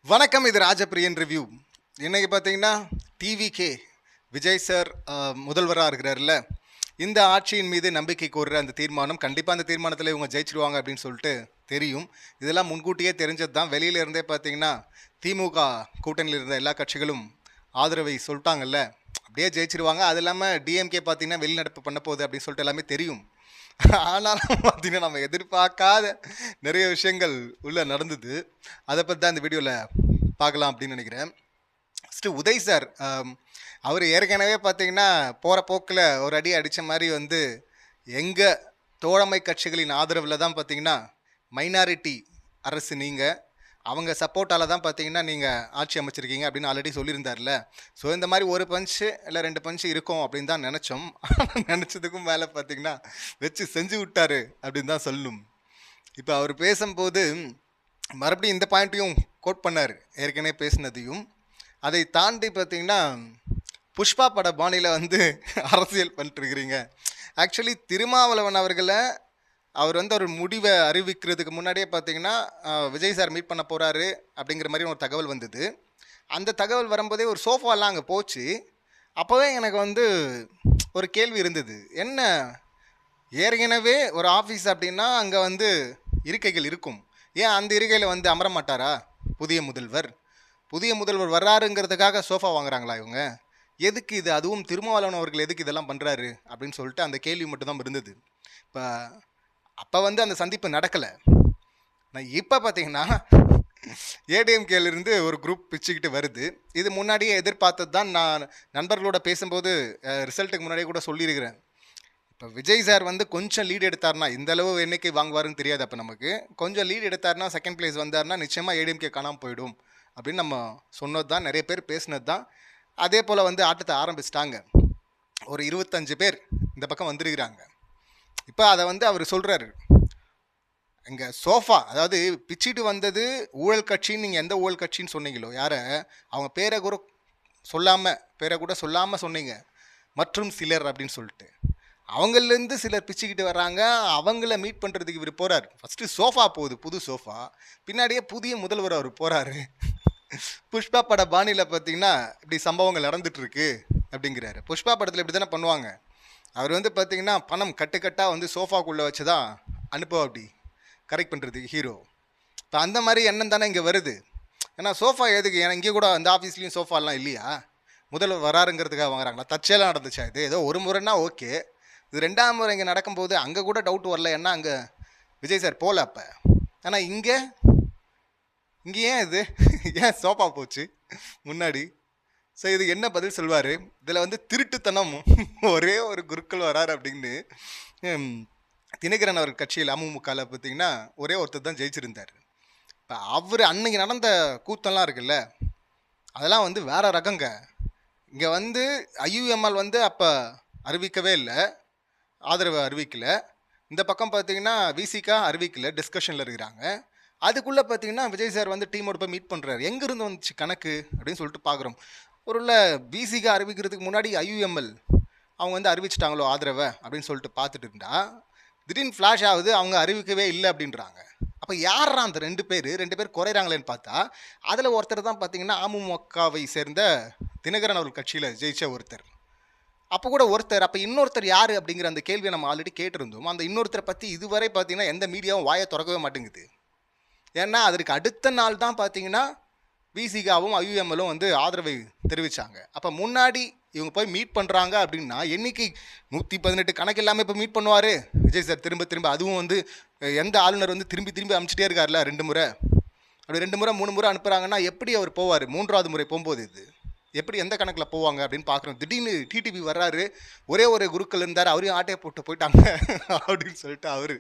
வணக்கம். இது ராஜபிரியன் ரிவ்யூ. இன்னைக்கு பார்த்தீங்கன்னா டிவிகே விஜய் சார் முதல்வராக இருக்கிறார்ல. இந்த ஆட்சியின் மீது நம்பிக்கை கோருற அந்த தீர்மானம் கண்டிப்பாக அந்த தீர்மானத்தில் இவங்க ஜெயிச்சிருவாங்க அப்படின்னு சொல்லிட்டு தெரியும். இதெல்லாம் முன்கூட்டியே தெரிஞ்சது தான். வெளியில இருந்தே பார்த்தீங்கன்னா திமுக கூட்டணியில் இருந்த எல்லா கட்சிகளும் ஆதரவை சொல்லிட்டாங்கல்ல, அப்படியே ஜெயிச்சிருவாங்க. அது இல்லாமல் டிஎம்கே பார்த்தீங்கன்னா வெளிநடப்பு பண்ண போகுது அப்படின்னு சொல்லிட்டு எல்லாமே தெரியும். ஆனாலும் பார்த்தீங்கன்னா நம்ம எதிர்பார்க்காத நிறைய விஷயங்கள் உள்ள நடந்தது. அதை பற்றி தான் இந்த வீடியோவில் பார்க்கலாம் அப்படின்னு நினைக்கிறேன். ஃபஸ்ட்டு உதய் சார், அவர் ஏற்கனவே பார்த்தீங்கன்னா போகிற போக்கில் ஒரு அடி அடித்த மாதிரி வந்து எங்கள் தோழமை கட்சிகளின் ஆதரவில் தான் பார்த்தீங்கன்னா மைனாரிட்டி அரசு நீங்கள், அவங்க சப்போர்ட்டால் தான் பார்த்தீங்கன்னா நீங்கள் ஆட்சி அமைச்சிருக்கீங்க அப்படின்னு ஆல்ரெடி சொல்லியிருந்தார்ல. ஸோ இந்த மாதிரி ஒரு பஞ்சு இல்லை 2 பஞ்சு இருக்கும் அப்படின்னு தான் நினச்சோம். நினச்சதுக்கும் மேலே பார்த்தீங்கன்னா வச்சு செஞ்சு விட்டாரு அப்படின்னு தான் சொல்லணும். இப்போ அவர் பேசும்போது மறுபடியும் இந்த பாயிண்ட்டையும் கோட் பண்ணார், ஏற்கனவே பேசினதையும். அதை தாண்டி பார்த்தீங்கன்னா புஷ்பா பட பாணியில் வந்து அரசியல் பண்ணிட்டுருக்கிறீங்க. ஆக்சுவலி திருமாவளவன் அவர்களை அவர் வந்து ஒரு முடிவை அறிவிக்கிறதுக்கு முன்னாடியே பார்த்தீங்கன்னா விஜய் சார் மீட் பண்ண போகிறாரு அப்படிங்கிற மாதிரி ஒரு தகவல் வந்தது. அந்த தகவல் வரும்போதே ஒரு சோஃபாலாம் அங்கே போச்சு. அப்போவே எனக்கு வந்து ஒரு கேள்வி இருந்தது, என்ன ஏற்கனவே ஒரு ஆஃபீஸ் அப்படின்னா அங்கே வந்து இருக்கைகள் இருக்கும், ஏன் அந்த இருக்கையில் வந்து அமர மாட்டாரா புதிய முதல்வர்? புதிய முதல்வர் வர்றாருங்கிறதுக்காக சோஃபா வாங்குறாங்களா இவங்க? எதுக்கு இது? அதுவும் திருமாவளவன் அவர்கள் எதுக்கு இதெல்லாம் பண்ணுறாரு அப்படின்னு சொல்லிட்டு அந்த கேள்வி மட்டும்தான் இருந்தது. இப்போ அப்போ வந்து அந்த சந்திப்பு நடக்கலை. நான் இப்போ பார்த்தீங்கன்னா ஏடிஎம்கேலேருந்து ஒரு குரூப் பிச்சுக்கிட்டு வருது. இது முன்னாடியே எதிர்பார்த்தது தான். நான் நண்பர்களோட பேசும்போது ரிசல்ட்டுக்கு முன்னாடியே கூட சொல்லியிருக்கிறேன். இப்போ விஜய் சார் வந்து கொஞ்சம் லீட் எடுத்தார்னா, இந்த அளவு எண்ணிக்கை வாங்குவாருன்னு தெரியாது. அப்போ நமக்கு கொஞ்சம் லீட் எடுத்தார்னா, செகண்ட் பிளேஸ் வந்தார்னா நிச்சயமாக ஏடிஎம்கே காணாமல் போயிடும் அப்படின்னு நம்ம சொன்னது தான், நிறைய பேர் பேசினது தான். அதே போல் வந்து ஆட்டத்தை ஆரம்பிச்சிட்டாங்க. ஒரு 25 பேர் இந்த பக்கம் வந்துருக்கிறாங்க. இப்போ அதை வந்து அவர் சொல்கிறாரு, இங்கே சோஃபா, அதாவது பிச்சுட்டு வந்தது ஊழல் கட்சின்னு நீங்கள் எந்த ஊழல் கட்சின்னு சொன்னீங்களோ, யாரை அவங்க பேரை கூட சொல்லாமல் சொன்னீங்க, மற்றும் சிலர் அப்படின்னு சொல்லிட்டு அவங்கலேருந்து சிலர் பிச்சுக்கிட்டு வர்றாங்க. அவங்கள மீட் பண்ணுறதுக்கு இவர் போகிறார். ஃபஸ்ட்டு சோஃபா போகுது, புது சோஃபா. பின்னாடியே புதிய முதல்வர் அவர் போகிறாரு. புஷ்பா பட பாணியில் பார்த்தீங்கன்னா இப்படி சம்பவங்கள் நடந்துட்டுருக்கு அப்படிங்கிறாரு. புஷ்பா படத்தில் இப்படி தானே பண்ணுவாங்க. அவர் வந்து பார்த்தீங்கன்னா பணம் கட்டுக்கட்டாக வந்து சோஃபாக்குள்ளே வச்சு தான் அனுப்புவா அப்படி கரெக்ட் பண்ணுறது ஹீரோ. இப்போ அந்த மாதிரி எண்ணம் தானே இங்கே வருது. ஏன்னா சோஃபா எதுக்கு? ஏன்னா இங்கே கூட அந்த ஆஃபீஸ்லேயும் சோஃபாலாம் இல்லையா? முதல்வர் வராருங்கிறதுக்காக வாங்குறாங்களா? தற்செயலாக நடந்துச்சா இது? ஏதோ ஒரு முறைன்னா ஓகே, இது 2ஆம் முறை இங்கே நடக்கும்போது அங்கே கூட டவுட் வரல, ஏன்னா அங்கே விஜய் சார் போகல அப்போ. ஆனால் இங்கே ஏன் இது ஏன் சோஃபா போச்சு முன்னாடி? ஸோ இது என்ன பதில் சொல்வார்? இதில் வந்து திருட்டுத்தனம் ஒரே ஒரு குருக்கள் வராரு அப்படின்னு தினகரன் அவர் கட்சியில் அமமுகவில் பார்த்தீங்கன்னா ஒரே ஒருத்தர் தான் ஜெயிச்சிருந்தார். இப்போ அவர் அன்னைக்கு நடந்த கூத்தெல்லாம் இருக்குல்ல, அதெல்லாம் வந்து வேற ரகங்க. இங்கே வந்து ஐயுஎம்எல் வந்து அப்போ அறிவிக்கவே இல்லை, ஆதரவு அறிவிக்கலை. இந்த பக்கம் பார்த்தீங்கன்னா விசிகா அறிவிக்கலை, டிஸ்கஷனில் இருக்கிறாங்க. அதுக்குள்ளே பார்த்தீங்கன்னா விஜய் சார் வந்து டீமோட போய் மீட் பண்ணுறாரு. எங்கேருந்து வந்துச்சு கணக்கு அப்படின்னு சொல்லிட்டு பார்க்குறோம். ஒருவேளை விசிகா அறிவிக்கிறதுக்கு முன்னாடி ஐயுஎம்எல் அவங்க வந்து அறிவிச்சிட்டாங்களோ ஆதரவை அப்படின்னு சொல்லிட்டு பார்த்துட்டு இருந்தா திடீர்னு ஃப்ளாஷ் ஆகுது, அவங்க அறிவிக்கவே இல்லை அப்படின்றாங்க. அப்போ யாரா அந்த 2 பேர் குறையிறாங்களேன்னு பார்த்தா அதில் ஒருத்தர் தான் பார்த்தீங்கன்னா அமமுகவை சேர்ந்த தினகரன் அவர்கள் கட்சியில் ஜெயிச்ச ஒருத்தர். அப்போ கூட ஒருத்தர், அப்போ இன்னொருத்தர் யார் அப்படிங்கிற அந்த கேள்வியை நம்ம ஆல்ரெடி கேட்டிருந்தோம். அந்த இன்னொருத்தரை பற்றி இதுவரை பார்த்தீங்கன்னா எந்த மீடியாவும் வாயை திறக்கவே மாட்டேங்குது. ஏன்னா அதற்கு அடுத்த நாள் தான் பார்த்தீங்கன்னா விசிகாவும் ஐயுஎம்எலும் வந்து ஆதரவை தெரிவித்தாங்க. அப்போ முன்னாடி இவங்க போய் மீட் பண்ணுறாங்க அப்படின்னா எண்ணிக்கை 118 கணக்கு இல்லாமல் இப்போ மீட் பண்ணுவார் விஜய் சார் திரும்ப. அதுவும் வந்து எந்த ஆளுநர் வந்து திரும்பி அனுப்பிச்சிட்டே இருக்கார்ல 2 முறை, அப்படி 2 முறை 3 முறை அனுப்புகிறாங்கன்னா எப்படி அவர் போவார்? 3ஆவது முறை போகும்போது இது எப்படி, எந்த கணக்கில் போவாங்க அப்படின்னு பார்க்குறோம். திடீர்னு டிடிவி வர்றாரு, ஒரே ஒரு குருக்கள் இருந்தார், அவரையும் ஆட்டையை போட்டு போயிட்டாங்க அப்படின்னு சொல்லிட்டு அவர்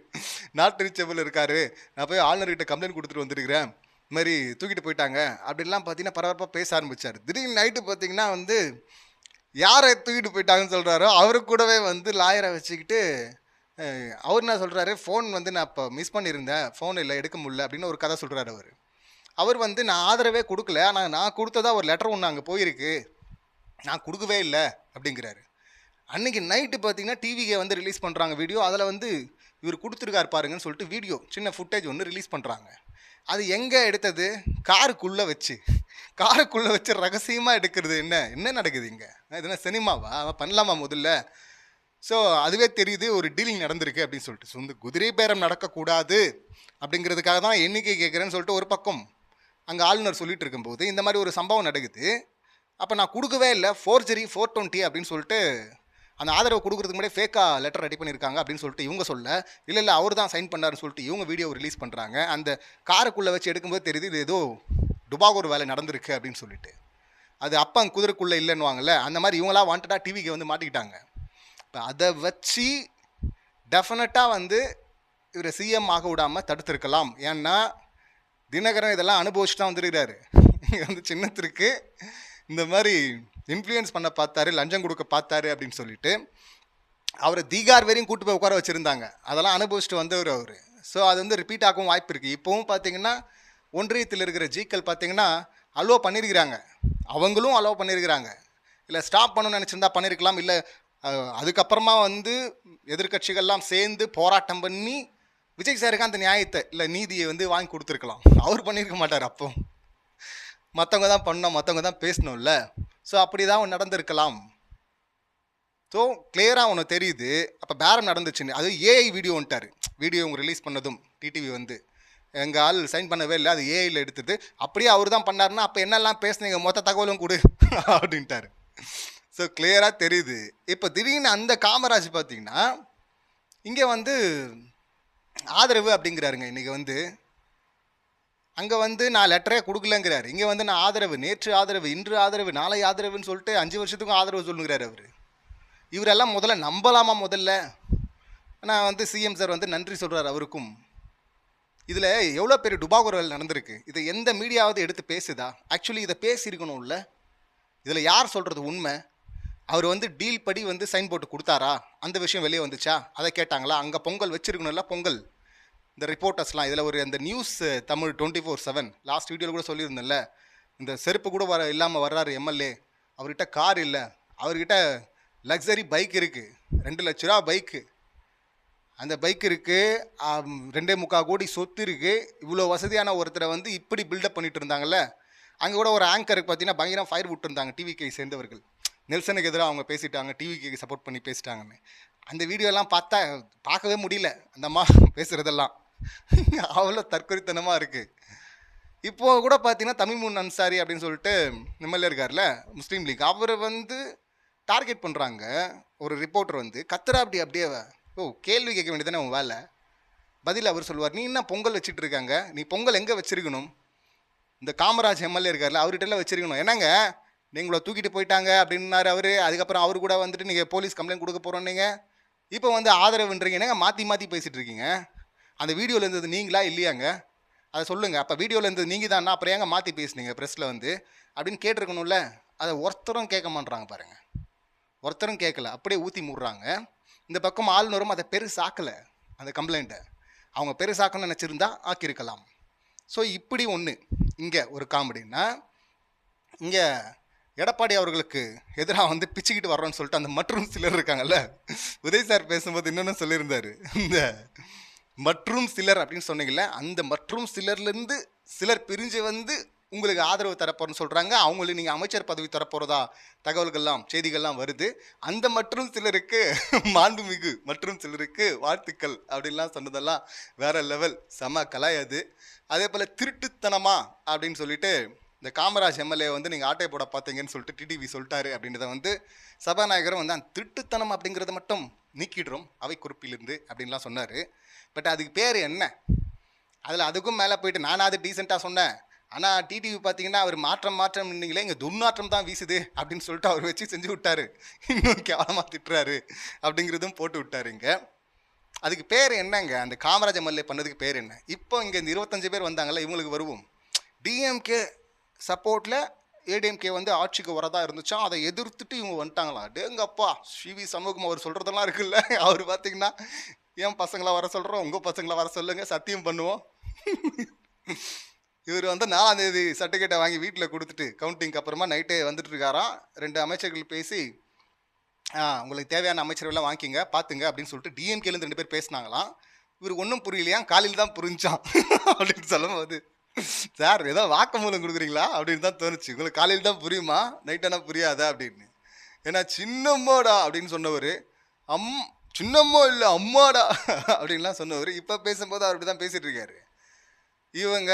நாட் ரீச்சபிள் இருக்காரு, நான் போய் ஆளுநர்கிட்ட கம்ப்ளைண்ட் கொடுத்துட்டு வந்துருக்கிறேன், இது மாதிரி தூக்கிட்டு போயிட்டாங்க அப்படின்லாம் பார்த்தீங்கன்னா பரபரப்பாக பேச ஆரம்பித்தார். திடீர்னு நைட்டு பார்த்தீங்கன்னா வந்து யாரை தூக்கிட்டு போயிட்டாங்கன்னு சொல்கிறாரோ அவரு கூடவே வந்து லாயரை வச்சுக்கிட்டு அவர் என்ன சொல்கிறாரு, ஃபோன் வந்து நான் இப்போ மிஸ் பண்ணியிருந்தேன், ஃபோன் இல்லை எடுக்க முடியல அப்படின்னு ஒரு கதை சொல்கிறாரு. அவர் வந்து நான் ஆதரவே கொடுக்கல, ஆனால் நான் கொடுத்ததா ஒரு லெட்டர் ஒன்று அங்கே போயிருக்கு, நான் கொடுக்கவே இல்லை அப்படிங்கிறாரு. அன்றைக்கி நைட்டு பார்த்தீங்கன்னா டிவிக்கு வந்து ரிலீஸ் பண்ணுறாங்க வீடியோ. அதில் வந்து இவர் கொடுத்துருக்காரு பாருங்கன்னு சொல்லிட்டு வீடியோ சின்ன ஃபுட்டேஜ் ஒன்று ரிலீஸ் பண்ணுறாங்க. அது எங்கே எடுத்தது? காருக்குள்ளே வச்சு. காருக்குள்ளே வச்சு ரகசியமாக எடுக்கிறது. என்ன நடக்குது இங்கே? இது என்ன சினிமாவா? பண்ணலாமா முதல்ல? ஸோ அதுவே தெரியுது ஒரு டீலிங் நடந்திருக்கு அப்படின்னு சொல்லிட்டு. ஸோ இந்த குதிரை பேரம் நடக்கக்கூடாது அப்படிங்கிறதுக்காக தான் எண்ணிக்கை கேட்குறேன்னு சொல்லிட்டு ஒரு பக்கம் அங்கே ஆளுநர் சொல்லிட்டு இருக்கும்போது இந்த மாதிரி ஒரு சம்பவம் நடக்குது. அப்போ நான் கொடுக்கவே இல்லை, ஃபோர்ஜரி 420 அப்படின்னு சொல்லிட்டு அந்த ஆதரவு கொடுக்குறதுக்கு முன்னாடி ஃபேக்காக லெட்டர் ரெடி பண்ணியிருக்காங்க அப்படின்னு சொல்லிட்டு இவங்க சொல்ல, இல்லை அவர் தான் சைன் பண்ணாருன்னு சொல்லிட்டு இவங்க வீடியோ ரிலீஸ் பண்ணுறாங்க. அந்த காருக்குள்ளே வச்சு எடுக்கும்போது தெரியுது இது ஏதோ டுபாகூர் வேலை நடந்திருக்கு அப்படின்னு சொல்லிட்டு. அது அப்பா குதிரைக்குள்ளே இல்லைன்னுவாங்கல்ல, அந்த மாதிரி இவங்களாம் வாண்டடாக டிவிக்கு வந்து மாட்டிக்கிட்டாங்க. இப்போ அதை வச்சு டெஃபினட்டாக வந்து இவரை சிஎம் ஆக விடாமல் தடுத்திருக்கலாம். ஏன்னா தினகரன் இதெல்லாம் அனுபவிச்சு தான் வந்துருக்கிறாரு. வந்து சின்னத்திற்கு இந்த மாதிரி இன்ஃப்ளூயன்ஸ் பண்ண பார்த்தாரு, லஞ்சம் கொடுக்க பார்த்தாரு அப்படின்னு சொல்லிட்டு அவரை தீகார் வரையும் கூட்டு போய் உட்கார வச்சுருந்தாங்க. அதெல்லாம் அனுபவிச்சுட்டு வந்தவர் அவர். ஸோ அது வந்து ரிப்பீட் ஆகவும் வாய்ப்பு இருக்குது. இப்போவும் பார்த்தீங்கன்னா ஒன்றியத்தில் இருக்கிற ஜீக்கள் பார்த்தீங்கன்னா அலோவ் பண்ணியிருக்கிறாங்க, அவங்களும் அலோவ் பண்ணியிருக்கிறாங்க. இல்லை ஸ்டாப் பண்ணணும்னு நினச்சிருந்தா பண்ணியிருக்கலாம். இல்லை அதுக்கப்புறமா வந்து எதிர்கட்சிகள்லாம் சேர்ந்து போராட்டம் பண்ணி விஜய் சாருக்கு அந்த நியாயத்தை இல்லை நீதியை வந்து வாங்கி கொடுத்துருக்கலாம். அவர் பண்ணியிருக்க மாட்டார். அப்போ மற்றவங்க தான் பண்ணோம், மற்றவங்க தான் பேசணும்ல. ஸோ அப்படி தான் நடந்திருக்கலாம். ஸோ கிளியராக ஒன்று தெரியுது. அப்போ பேரம் நடந்துச்சுன்னு அது ஏஐ வீடியோன்ட்டார். வீடியோ இவங்க ரிலீஸ் பண்ணதும் டிடிவி வந்து எங்கள் ஆள் சைன் பண்ணவே இல்லை, அது ஏஐயில் எடுத்தது. அப்படியே அவர் தான் பண்ணாருன்னா அப்போ என்னெல்லாம் பேசுனீங்க மொத்த தகவலும் கொடு அப்படின்ட்டார். ஸோ கிளியராக தெரியுது. இப்போ திடீர்னு அந்த காமராஜ் பார்த்தீங்கன்னா இங்கே வந்து ஆதரவு அப்படிங்கிறாருங்க. இன்றைக்கி வந்து அங்கே வந்து நான் லெட்டரே கொடுக்கலங்கிறாரு. இங்கே வந்து நான் ஆதரவு, நேற்று ஆதரவு, இன்று ஆதரவு, நாளை ஆதரவுன்னு சொல்லிட்டு 5 வருஷத்துக்கும் ஆதரவு சொல்லுங்கிறாரு அவர். இவரெல்லாம் முதல்ல நம்பலாமா? முதல்ல ஆனால் வந்து சிஎம் சார் வந்து நன்றி சொல்கிறார் அவருக்கும். இதில் எவ்வளோ பெரிய டுபாகூர் நடந்திருக்கு. இதை எந்த மீடியாவது எடுத்து பேசுதா? ஆக்சுவலி இதை பேசியிருக்கணும்ல. இதில் யார் சொல்கிறது உண்மை? அவர் வந்து டீல் படி வந்து சைன் போட்டு கொடுத்தாரா? அந்த விஷயம் வெளியே வந்துச்சா? அதை கேட்டாங்களா? அங்கே பொங்கல் வச்சுருக்கணும்ல. பொங்கல் இந்த ரிப்போர்ட்டர்ஸ்லாம் இதில் ஒரு அந்த நியூஸ் தமிழ் 24/7 லாஸ்ட் வீடியோவில் கூட சொல்லியிருந்தேன்ல, இந்த செருப்பு கூட இல்லாமல் வர்றாரு எம்எல்ஏ. அவர்கிட்ட கார் இல்லை, அவர்கிட்ட லக்ஸரி பைக் இருக்குது, 2 லட்ச ரூபா பைக்கு. அந்த பைக் இருக்குது, 2.25 கோடி சொத்து இருக்குது. இவ்வளோ வசதியான ஒருத்தரை வந்து இப்படி பில்டப் பண்ணிட்டு இருந்தாங்கல்ல. அங்கே கூட ஒரு ஆங்கருக்கு பார்த்தீங்கன்னா பயங்கரம் ஃபயர் விட்டுருந்தாங்க டிவிகே சேர்ந்தவர்கள். நெல்சனுக்கு எதிராக அவங்க பேசிட்டாங்க, டிவிக்கு சப்போர்ட் பண்ணி பேசிட்டாங்கன்னு. அந்த வீடியோலாம் பார்க்கவே முடியல அந்த அம்மா பேசுகிறதெல்லாம். அவ்வளோ தற்கொலைத்தனமாக இருக்குது. இப்போது கூட பார்த்தீங்கன்னா தமிமுன் அன்சாரி அப்படின்னு சொல்லிட்டு எம்எல்ஏ இருக்கார்ல, முஸ்லீம் லீக், அவரை வந்து டார்கெட் பண்ணுறாங்க. ஒரு ரிப்போர்ட்டர் வந்து கத்துறா அப்படியே கேள்வி கேட்க வேண்டியதானே உன் வேலை. பதில் அவர் சொல்லுவார், நீ என்ன பொங்கல் வச்சுட்டு இருக்காங்க, நீ பொங்கல் எங்கே வச்சிருக்கணும்? இந்த காமராஜ் எம்எல்ஏ இருக்கார்ல, அவர்கிட்டலாம் வச்சிருக்கணும். என்னங்க நீங்கள தூக்கிட்டு போயிட்டாங்க அப்படின்னாரு அவர். அதுக்கப்புறம் அவர் கூட வந்துட்டு நீங்கள் போலீஸ் கம்ப்ளைண்ட் கொடுக்க போகிறோம். நீங்கள் இப்போ வந்து ஆதரவுன்றீங்க. என்னங்க மாற்றி பேசிகிட்டு இருக்கீங்க? அந்த வீடியோவில் இருந்தது நீங்களா இல்லையாங்க? அதை சொல்லுங்கள். அப்போ வீடியோவில் இருந்தது நீங்கள் தானா, அப்புறம் ஏங்க மாற்றி பேசுனீங்க ப்ரெஸ்ஸில் வந்து அப்படின்னு கேட்டிருக்கணும்ல. அதை ஒருத்தரும் கேட்க மாட்றாங்க பாருங்கள். ஒருத்தரும் கேட்கல, அப்படியே ஊற்றி மூடுறாங்க. இந்த பக்கம் ஆளுநரும் அதை பெருசாக்கலை. அந்த கம்ப்ளைண்ட்டை அவங்க பெருசாக்கணும்னு நினச்சிருந்தா ஆக்கியிருக்கலாம். ஸோ இப்படி ஒன்று இங்கே ஒரு காமெடின்னா, இங்கே எடப்பாடி அவர்களுக்கு எதிராக வந்து பிச்சுக்கிட்டு வர்றோன்னு சொல்லிட்டு அந்த மற்றும் சிலர் இருக்காங்கல்ல, உதய் சார் பேசும்போது இன்னொன்று சொல்லியிருந்தார். இந்த மற்றும் சிலர் அப்படின்னு சொன்னீங்கல்ல, அந்த மற்றும் சிலர்லேருந்து சிலர் பிரிஞ்சு வந்து உங்களுக்கு ஆதரவு தரப்போறேன்னு சொல்கிறாங்க. அவங்களுக்கு நீங்கள் அமைச்சர் பதவி தரப்போகிறதா தகவல்கள்லாம் செய்திகள்லாம் வருது. அந்த மற்றும் சிலருக்கு மாண்புமிகு மற்றும் சிலருக்கு வாழ்த்துக்கள் அப்படின்லாம் சொன்னதெல்லாம் வேற லெவல், செம கலாயாது. அதே போல் திருட்டுத்தனமா அப்படின்னு சொல்லிட்டு இந்த காமராஜ் எம்எல்ஏ வந்து நீங்கள் ஆட்டை போட பார்த்தீங்கன்னு சொல்லிட்டு டிடிவி சொல்லிட்டாரு அப்படின்றத வந்து சபாநாயகரும் வந்து அந்த திருட்டுத்தனம் அப்படிங்கிறத மட்டும் நீக்கிடுறோம் அவை குறிப்பிலிருந்து அப்படின்லாம் சொன்னார். பட் அதுக்கு பேர் என்ன? அதில் அதுக்கும் மேலே போயிட்டு நானாவது டீசெண்டாக சொன்னேன், ஆனால் டிடிவி பார்த்தீங்கன்னா அவர் மாற்றம் நின்னீங்களே, இங்கே துர்நாற்றம் தான் வீசுது அப்படின்னு சொல்லிட்டு அவர் வச்சு செஞ்சு விட்டாரு. இன்னும் கேவலமாக திட்டுறாரு அப்படிங்கிறதும் போட்டு விட்டாரு. இங்கே அதுக்கு பேர் என்னங்க? அந்த காமராஜ் எம்எல்ஏ பண்ணதுக்கு பேர் என்ன? இப்போ இங்கே இந்த 25 பேர் வந்தாங்கல்ல, இவங்களுக்கு வருவோம். டிஎம்கே சப்போர்ட்டில் ஏடிஎம்கே வந்து ஆட்சிக்கு வரதா இருந்துச்சா, அதை எதிர்த்துட்டு இவங்க வந்துட்டாங்களா? டேங்கப்பா, சிவி சமூகம் அவர் சொல்கிறதெல்லாம் இருக்குல்ல, அவர் பார்த்தீங்கன்னா என் பசங்களை வர சொல்கிறோம், உங்கள் பசங்களை வர சொல்லுங்க, சத்தியம் பண்ணுவோம். இவர் வந்து 4ஆம் தேதி சர்டிஃபிகேட்டை வாங்கி வீட்டில் கொடுத்துட்டு கவுண்டிங்க்கு அப்புறமா நைட்டே வந்துட்டு இருக்காராம். 2 அமைச்சர்கள் பேசி உங்களுக்கு தேவையான அமைச்சர்கள்லாம் வாங்கிக்கிங்க பார்த்துங்க அப்படின்னு சொல்லிட்டு டிஎம்கேலேருந்து 2 பேர் பேசினாங்களாம். இவர் ஒன்றும் புரியலையா, காலையில் தான் புரிஞ்சான் அப்படின்னு சொல்லும் போது சார் ஏதோ வாக்குமூலம் கொடுக்குறீங்களா அப்படின்னு தான் தோணுச்சு. உங்களுக்கு காலையில் தான் புரியுமா, நைட்டானா புரியாதா அப்படின்னு. ஏன்னா சின்னம்மாடா அப்படின்னு சொன்னவர், அம் சின்னம்மா இல்லை அம்மாடா அப்படின்லாம் சொன்னவர், இப்போ பேசும்போது அவர் இப்படி தான் பேசிட்டு இருக்காரு. இவங்க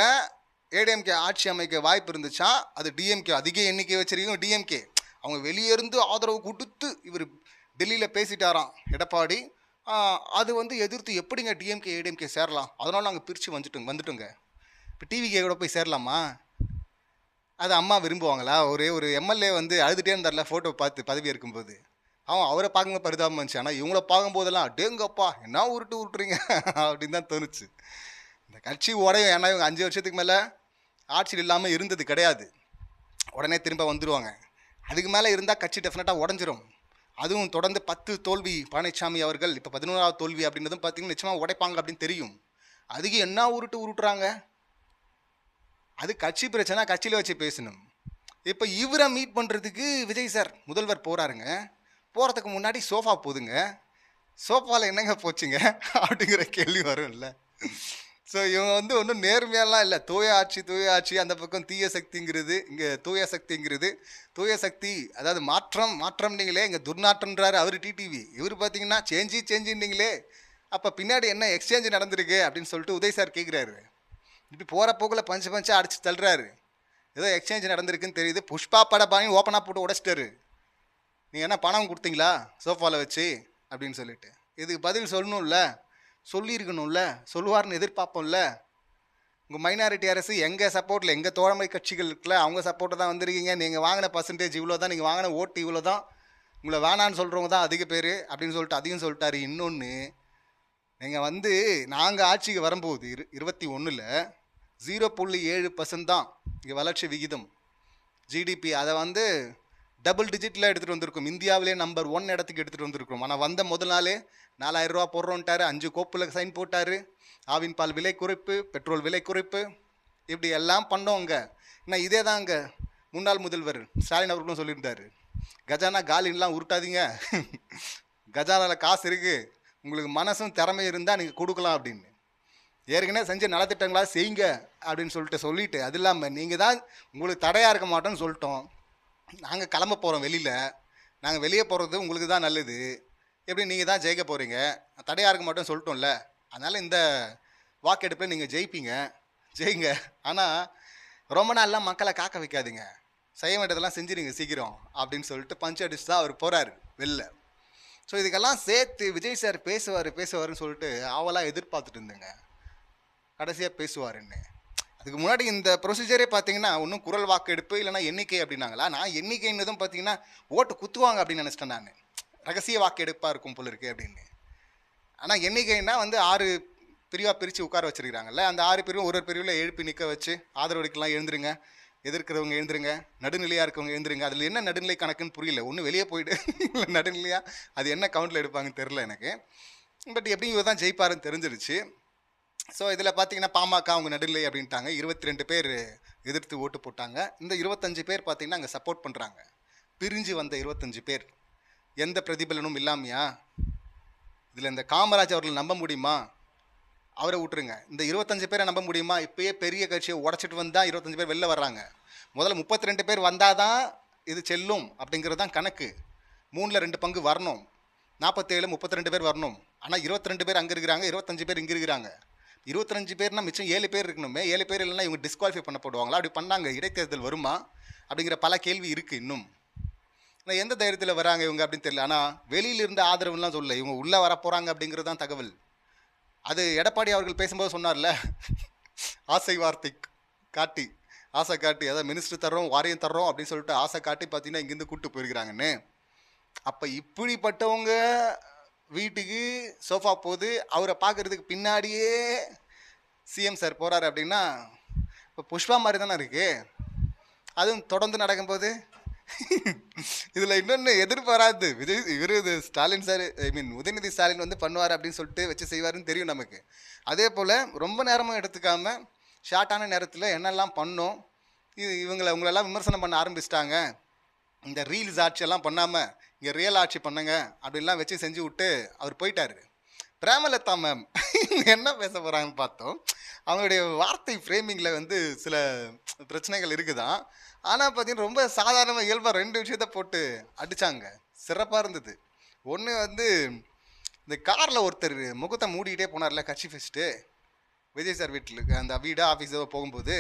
ஏடிஎம்கே ஆட்சி அமைக்க வாய்ப்பு இருந்துச்சா, அது டிஎம்கே அதிக எண்ணிக்கை வச்சிருக்கோம். டிஎம்கே அவங்க வெளியே இருந்து ஆதரவு கொடுத்து இவர் டெல்லியில் பேசிட்டாராம் எடப்பாடி. அது வந்து எதிர்த்து எப்படிங்க டிஎம்கே ஏடிஎம்கே சேரலாம், அதனால நாங்கள் பிரித்து வந்துட்டோங்க. இப்போ டிவிகே கூட போய் சேரலாமா? அது அம்மா விரும்புவாங்களா? ஒரு எம்எல்ஏ வந்து அழுதுகிட்டே இருந்தார்ல ஃபோட்டோ பார்த்து பதவி இருக்கும்போது, அவரை பார்க்கும்போது பரிதாபம் இருந்துச்சு. ஆனால் இவங்கள பார்க்கும்போதெல்லாம் டேங்கப்பா என்ன உருட்டுறீங்க அப்படின்னு தான் தோணுச்சு. இந்த கட்சி உடையும். ஏன்னா இவங்க 5 வருஷத்துக்கு மேலே ஆட்சியில் இல்லாமல் இருந்தது கிடையாது. உடனே திரும்ப வந்துடுவாங்க. அதுக்கு மேலே இருந்தால் கட்சி டெஃபினட்டாக உடஞ்சிரும். அதுவும் தொடர்ந்து 10 தோல்வி பழனிசாமி அவர்கள், இப்போ 11வது தோல்வி அப்படின்றதும் பார்த்தீங்கன்னா நிச்சயமாக உடைப்பாங்க அப்படின்னு தெரியும். அதுக்கு என்ன உருட்டுறாங்க? அது கட்சி பிரச்சனை, கட்சியில் வச்சு பேசணும். இப்போ இவரை மீட் பண்ணுறதுக்கு விஜய் சார் முதல்வர் போகிறாருங்க. போகிறதுக்கு முன்னாடி சோஃபா போதுங்க. சோஃபாவில் என்னங்க போச்சுங்க அப்படிங்கிற கேள்வி வரும்ல. ஸோ இவங்க வந்து ஒன்றும் நேர்மையெல்லாம் இல்லை. தூய ஆட்சி அந்த பக்கம் தீய சக்திங்கிறது, இங்கே தூய சக்தி அதாவது மாற்றம் நீங்களே, இங்கே துர்நாற்றம்ன்றாரு அவர் டிடிவி. இவர் பார்த்தீங்கன்னா சேஞ்சுன்னீங்களே, அப்போ பின்னாடி என்ன எக்ஸ்சேஞ்ச் நடந்திருக்கு அப்படின்னு சொல்லிட்டு உதய் சார் கேட்குறாரு. இப்படி போகிற போக்கில் பஞ்சா அடிச்சு தள்ளுறாரு. ஏதோ எக்ஸ்சேஞ்ச் நடந்திருக்குன்னு தெரியுது. புஷ்பா படப்பாங்க ஓப்பனாக போட்டு உடைச்சிட்டாரு. நீங்கள் என்ன பணம் கொடுத்தீங்களா சோஃபாவில் வச்சு அப்படின்னு சொல்லிட்டு. இதுக்கு பதில் சொல்லணும்ல, சொல்லியிருக்கணும்ல, சொல்லுவார்னு எதிர்பார்ப்போம்ல. உங்கள் மைனாரிட்டி அரசு எங்கள் சப்போர்ட்டில், எங்கள் தோழமை கட்சிகள் இருக்குல்ல, அவங்க சப்போர்ட்டை தான் வந்திருக்கீங்க. நீங்கள் வாங்கின பர்சன்டேஜ் இவ்வளோ தான், நீங்கள் வாங்கின ஓட்டு இவ்வளோ தான், உங்களை வேணான்னு சொல்கிறவங்க தான் அதிக பேர் அப்படின்னு சொல்லிட்டு அதையும் சொல்லிட்டாரு. இன்னொன்று, நீங்கள் வந்து நாங்கள் ஆட்சிக்கு வரும்போது 21ல் 0.7% தான் இங்கே வளர்ச்சி விகிதம் ஜிடிபி. அதை வந்து டபுள் டிஜிட்டில் எடுத்துகிட்டு வந்திருக்கோம். இந்தியாவிலே நம்பர் 1 இடத்துக்கு எடுத்துகிட்டு வந்திருக்கோம். ஆனால் வந்த முதல் நாளே 4000 ரூபா போடுறோன்ட்டார். 5 கோப்பில் சைன் போட்டார். ஆவின் பால் விலை குறைப்பு, பெட்ரோல் விலை குறைப்பு, இப்படி எல்லாம் பண்ணோங்க. ஏன்னா இதே தான் அங்கே முன்னாள் முதல்வர் ஸ்டாலின் அவர்களும் சொல்லியிருந்தார். கஜானா காலின்லாம் உருட்டாதீங்க, கஜானாவில் காசு இருக்குது, உங்களுக்கு மனசும் திறமை இருந்தால் நீங்கள் கொடுக்கலாம் அப்படின்னு. ஏற்கனவே செஞ்ச நலத்திட்டங்களா செய்யுங்க அப்படின்னு சொல்லிட்டு அது இல்லாமல் நீங்கள் தான் உங்களுக்கு தடையாக இருக்க மாட்டோம்னு சொல்லிட்டோம். நாங்கள் கிளம்ப போகிறோம் வெளியில், நாங்கள் வெளியே போகிறது உங்களுக்கு தான் நல்லது, எப்படி நீங்கள் தான் ஜெயிக்க போகிறீங்க, தடையாக இருக்க மாட்டோம்னு சொல்லிட்டோம்ல, அதனால் இந்த வாக்கெடுப்பில் நீங்கள் ஜெயிங்க. ஆனால் ரொம்ப நாள்லாம் மக்களை காக்க வைக்காதீங்க, செய்ய வேண்டியதெல்லாம் செஞ்சுருங்க சீக்கிரம் அப்படின்னு சொல்லிட்டு பஞ்ச் அடிச்சு தான் அவர் போகிறாரு வெளில. ஸோ இதுக்கெல்லாம் சேர்த்து விஜய் சார் பேசுவார்னு சொல்லிட்டு ஆவலாக எதிர்பார்த்துட்டு இருந்தேங்க. கடைசியாக பேசுவாருன்னு. அதுக்கு முன்னாடி இந்த ப்ரொசீஜரே பார்த்தீங்கன்னா ஒன்றும் குரல் வாக்கெடுப்பு இல்லைனா எண்ணிக்கை அப்படின்னாங்களா. நான் எண்ணிக்கைன்னதும் பார்த்தீங்கன்னா ஓட்டு குத்துவாங்க அப்படின்னு நினச்சிட்டேன். நான் ரகசிய வாக்கெடுப்பாக இருக்கும் போல இருக்கு அப்படின்னு. ஆனால் எண்ணிக்கைன்னா வந்து 6 பிரிவாக பிரித்து உட்கார வச்சுருக்கிறாங்கல்ல. அந்த 6 பிரிவும் ஒரு பிரிவில் எழுப்பி நிற்க வச்சு ஆதரவளிக்கலாம் எழுந்துருங்க, எதிர்க்கிறவங்க எழுந்துருங்க, நடுநிலையாக இருக்கவங்க எழுந்துருங்க. அதில் என்ன நடுநிலை கணக்குன்னு புரியல. ஒன்று வெளியே போயிட்டு இல்லை நடுநிலையாக அது என்ன கவுண்டில் எடுப்பாங்கன்னு தெரில எனக்கு. பட் எப்படி இவர் தான் ஜெயிப்பாருன்னு தெரிஞ்சிருச்சு. ஸோ இதில் பார்த்தீங்கன்னா பாமக அவங்க நடுநிலை அப்படின்ட்டாங்க. 22 பேர் எதிர்த்து ஓட்டு போட்டாங்க. இந்த 25 பேர் பார்த்தீங்கன்னா அங்கே சப்போர்ட் பண்ணுறாங்க. பிரிஞ்சு வந்த 25 பேர் எந்த பிரதிபலனும் இல்லாமையா? இதில் இந்த காமராஜ் அவர்களை நம்ப முடியுமா? அவரை விட்டுருங்க. இந்த 25 பேரை நம்ப முடியுமா? இப்போயே பெரிய கட்சியை உடச்சிட்டு வந்தால் 25 பேர் வெளில வர்றாங்க. முதல்ல 32 பேர் வந்தால் தான் இது செல்லும் அப்படிங்கிறது தான் கணக்கு. 3ல் 2 பங்கு வரணும். 47 32 பேர் வரணும். ஆனால் 22 பேர் அங்கே இருக்கிறாங்க, 25 பேர் இங்கே இருக்கிறாங்க. 25 பேர்னா மிச்சம் 7 பேர் இருக்கணுமே. 7 பேர் இல்லைன்னா இவங்க டிஸ்குவாலிஃபை பண்ணப்படுவாங்களா? அப்படி பண்ணாங்க இடைத்தேர்தல் வருமா அப்படிங்கிற பல கேள்வி இருக்குது இன்னும். ஆனால் எந்த தைரியத்தில் வராங்க இவங்க அப்படின்னு தெரியல. ஆனால் வெளியிலிருந்து ஆதரவுலாம் சொல்லலை, இவங்க உள்ளே வரப்போகிறாங்க அப்படிங்கிறது தான் தகவல். அது எடப்பாடி அவர்கள் பேசும்போது சொன்னார்ல, ஆசை வார்த்தை காட்டி அதாவது மினிஸ்டர் தர்றோம், வாரியம் தர்றோம் அப்படின்னு சொல்லிட்டு ஆசை காட்டி பார்த்தீங்கன்னா இங்கேருந்து கூப்பிட்டு போயிருக்கிறாங்கன்னு. அப்போ இப்படிப்பட்டவங்க வீட்டுக்கு சோஃபா போகுது, அவரை பார்க்குறதுக்கு பின்னாடியே சிஎம் சார் போகிறாரு அப்படின்னா இப்போ புஷ்பா மாதிரி தானே இருக்குது. அதுவும் தொடர்ந்து நடக்கும்போது இதில் இன்னொன்று எதிர்பாராது இது ஸ்டாலின் சார், உதயநிதி ஸ்டாலின் வந்து பண்ணுவார் அப்படின்னு சொல்லிட்டு வச்சு செய்வாருன்னு தெரியும் நமக்கு. அதே போல் ரொம்ப நேரமும் எடுத்துக்காமல் ஷார்ட்டான நேரத்தில் என்னெல்லாம் பண்ணோம், உங்களெல்லாம் விமர்சனம் பண்ண ஆரம்பிச்சிட்டாங்க. இந்த ரீல்ஸ் ஆட்சியெல்லாம் பண்ணாமல் இங்கே ரியல் ஆட்சி பண்ணுங்க அப்படின்லாம் வச்சு செஞ்சு விட்டு அவர் போயிட்டார். பிரேமலதா மேம் என்ன பேச போகிறாங்கன்னு பார்த்தோம். அவங்களுடைய வார்த்தை ஃப்ரேமிங்கில் வந்து சில பிரச்சனைகள் இருக்குதான். ஆனால் பார்த்தீங்கன்னா ரொம்ப சாதாரணமாக இயல்பாக 2 விஷயத்த போட்டு அடித்தாங்க. சிறப்பாக இருந்தது. ஒன்று வந்து இந்த காரில் ஒருத்தர் முகத்தை மூடிக்கிட்டே போனார்ல கர்ச்சீஃப் வச்சுட்டு, விஜய் சார் வீட்டில் அந்த வீடு ஆஃபீஸோ போகும்போது,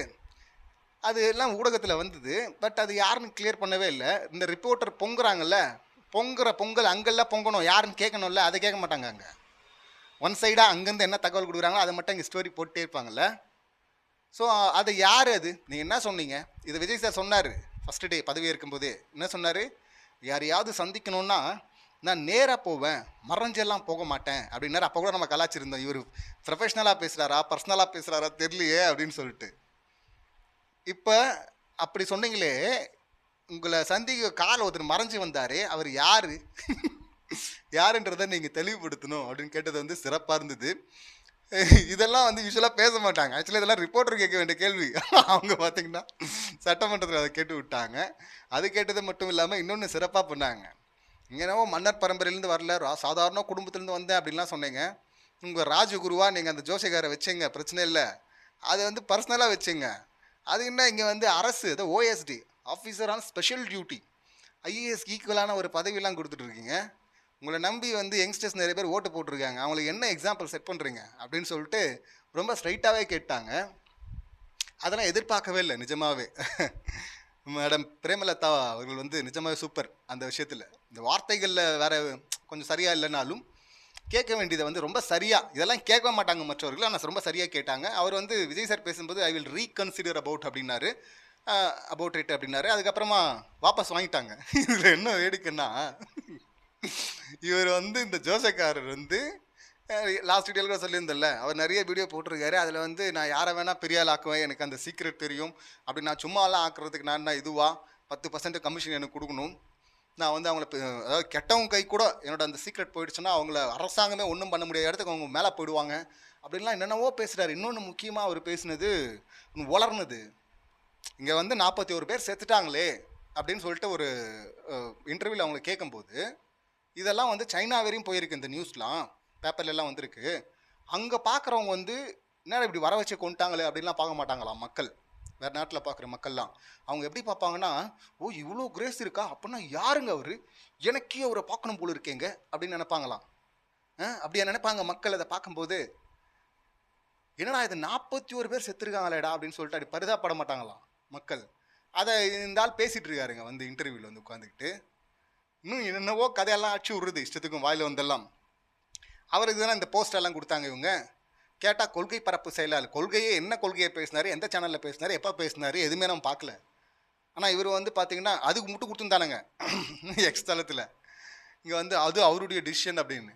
அது எல்லாம் ஊடகத்தில் வந்தது. பட் அது யாருன்னு கிளியர் பண்ணவே இல்லை. இந்த ரிப்போர்ட்டர் பொங்குறாங்கல்ல, பொங்குற பொங்கல் அங்கெல்லாம் பொங்கணும், யாருன்னு கேட்கணும்ல, அதை கேட்க மாட்டாங்க. அங்கே ஒன் சைடாக அங்கேருந்து என்ன தகவல் கொடுக்குறாங்களோ அதை மட்டும் இங்கே ஸ்டோரி போட்டே இருப்பாங்கல்ல. ஸோ அது யார் அது? நீங்கள் என்ன சொன்னீங்க? இது விஜய் சார் சொன்னார் ஃபஸ்ட்டு டே பதவி இருக்கும்போதே. என்ன சொன்னார்? யாரையாவது சந்திக்கணுன்னா நான் நேராக போவேன், மறைஞ்செல்லாம் போக மாட்டேன் அப்படின்னாரு. அப்போ கூட நம்ம கலாச்சிருந்தோம், இவர் ப்ரொஃபஷ்னலாக பேசுகிறாரா பர்சனலாக பேசுகிறாரா தெரியலையே அப்படின்னு சொல்லிட்டு. இப்போ அப்படி சொன்னீங்களே, உங்களை சந்திக்க கால் ஒருத்தர் மறைஞ்சு வந்தார், அவர் யார் யாருன்றதை நீங்கள் தெளிவுபடுத்தணும் அப்படின்னு கேட்டது வந்து சிறப்பாக இருந்தது. இதெல்லாம் வந்து யூஸ்வலாக பேச மாட்டாங்க. ஆக்சுவலி இதெல்லாம் ரிப்போர்ட்டர் கேட்க வேண்டிய கேள்வி. அவங்க பார்த்தீங்கன்னா சட்டமன்றத்தில் அதை கேட்டு விட்டாங்க. அது கேட்டது மட்டும் இல்லாமல் இன்னொன்று சிறப்பாக பண்ணாங்க. இங்கே என்னவோ மன்னர் பரம்பரையிலேருந்து வரல, சாதாரண குடும்பத்துலேருந்து வந்தேன் அப்படின்லாம் சொன்னீங்க. உங்கள் ராஜகுருவா நீங்கள் அந்த ஜோசியக்காரை வச்சுங்க, பிரச்சனை இல்லை. அதை வந்து பர்சனலாக வச்சுங்க. அது என்ன இங்கே வந்து அரசு ஏதோ OST officer on special duty, IAS ஈக்குவலான ஒரு பதவியெல்லாம் கொடுத்துட்ருக்கீங்க. உங்களை நம்பி வந்து யங்ஸ்டர்ஸ் நிறைய பேர் ஓட்டு போட்டிருக்காங்க, அவங்களுக்கு என்ன எக்ஸாம்பிள் செட் பண்ணுறீங்க அப்படின்னு சொல்லிட்டு ரொம்ப ஸ்ட்ரைட்டாகவே கேட்டாங்க. அதெல்லாம் எதிர்பார்க்கவே இல்லை நிஜமாகவே. மேடம் பிரேமலதா அவர்கள் வந்து நிஜமாகவே சூப்பர் அந்த விஷயத்தில். இந்த வார்த்தைகளில் வேறு கொஞ்சம் சரியாக இல்லைனாலும் கேட்க வேண்டியதை வந்து ரொம்ப சரியாக, இதெல்லாம் கேட்க மாட்டாங்க மற்றவர்கள், ஆனால் ரொம்ப சரியாக கேட்டாங்க. அவர் வந்து விஜய் சார் பேசும்போது ஐ வில் ரீகன்சிடர் அபவுட் அப்படின்னாரு, அபவுட் இட் அப்படின்னாரு. அதுக்கப்புறமா வாபஸ் வாங்கிட்டாங்க. இதில் என்ன வேடிக்கைன்னா, இவர் வந்து இந்த ஜோசக்காரர் வந்து லாஸ்ட் வீடியோவில் கூட சொல்லியிருந்தல, அவர் நிறைய வீடியோ போட்டிருக்காரு. அதில் வந்து நான் யாரை வேணால் பெரிய ஆள் ஆக்குவேன், எனக்கு அந்த சீக்ரெட் தெரியும், அப்படி நான் சும்மாலாம் ஆக்குறதுக்கு நான் என்ன இதுவா 10% கமிஷன் எனக்கு கொடுக்கணும், நான் வந்து அவங்கள அதாவது கெட்டவங்க கை கூட என்னோட அந்த சீக்ரெட் போயிடுச்சுன்னா அவங்கள அரசாங்கமே ஒன்றும் பண்ண முடியாத இடத்துக்கு அவங்க மேலே போயிடுவாங்க அப்படின்லாம் என்னென்னவோ பேசுகிறாரு. இன்னொன்று முக்கியமாக அவர் பேசுனது வளர்னது, இங்கே வந்து 41 பேர் செத்துட்டாங்களே அப்படின்னு சொல்லிட்டு ஒரு இன்டர்வியூவில் அவங்களை கேட்கும்போது, இதெல்லாம் வந்து சைனா வரையும் போயிருக்கு, இந்த நியூஸ்லாம் பேப்பர்லாம் வந்திருக்கு. அங்கே பார்க்குறவங்க வந்து என்ன இப்படி வர வச்சு கொண்டுட்டாங்களே அப்படின்லாம் பார்க்க மாட்டாங்களாம் மக்கள். வேறு நாட்டில் பார்க்குற மக்கள்லாம் அவங்க எப்படி பார்ப்பாங்கன்னா, ஓ இவ்வளோ கிரேஸ் இருக்கா அப்படின்னா யாருங்க அவர், எனக்கே அவரை பார்க்கணும் போல இருக்கேங்க அப்படின்னு நினைப்பாங்களாம். அப்படியா நினைப்பாங்க மக்கள் அதை பார்க்கும்போது. என்னடா இது 41 பேர் செத்துருக்காங்களேடா அப்படின்னு சொல்லிட்டு அப்படி பரிதாபப்பட மாட்டாங்களாம் மக்கள். அதை இந்த ஆள் பேசிகிட்டு இருக்காருங்க வந்து இன்டர்வியூவில் வந்து உட்காந்துக்கிட்டு. இன்னும் என்னென்னவோ கதையெல்லாம் அடிச்சு விடுறது இஷ்டத்துக்கும் வாயில் வந்தெல்லாம். அவருக்கு தானே இந்த போஸ்டெல்லாம் கொடுத்தாங்க இவங்க. கேட்டால் கொள்கை பரப்பு செயலாளர், கொள்கையே என்ன கொள்கையை பேசினார், எந்த சேனலில் பேசினார், எப்போ பேசினார், எதுவுமே நம்ம பார்க்கல. ஆனால் இவர் வந்து பார்த்தீங்கன்னா அதுக்கு மட்டும் கொடுத்துருந்தானுங்க எக்ஸ் தளத்தில். இங்கே வந்து அது அவருடைய டிசிஷன் அப்படின்னு.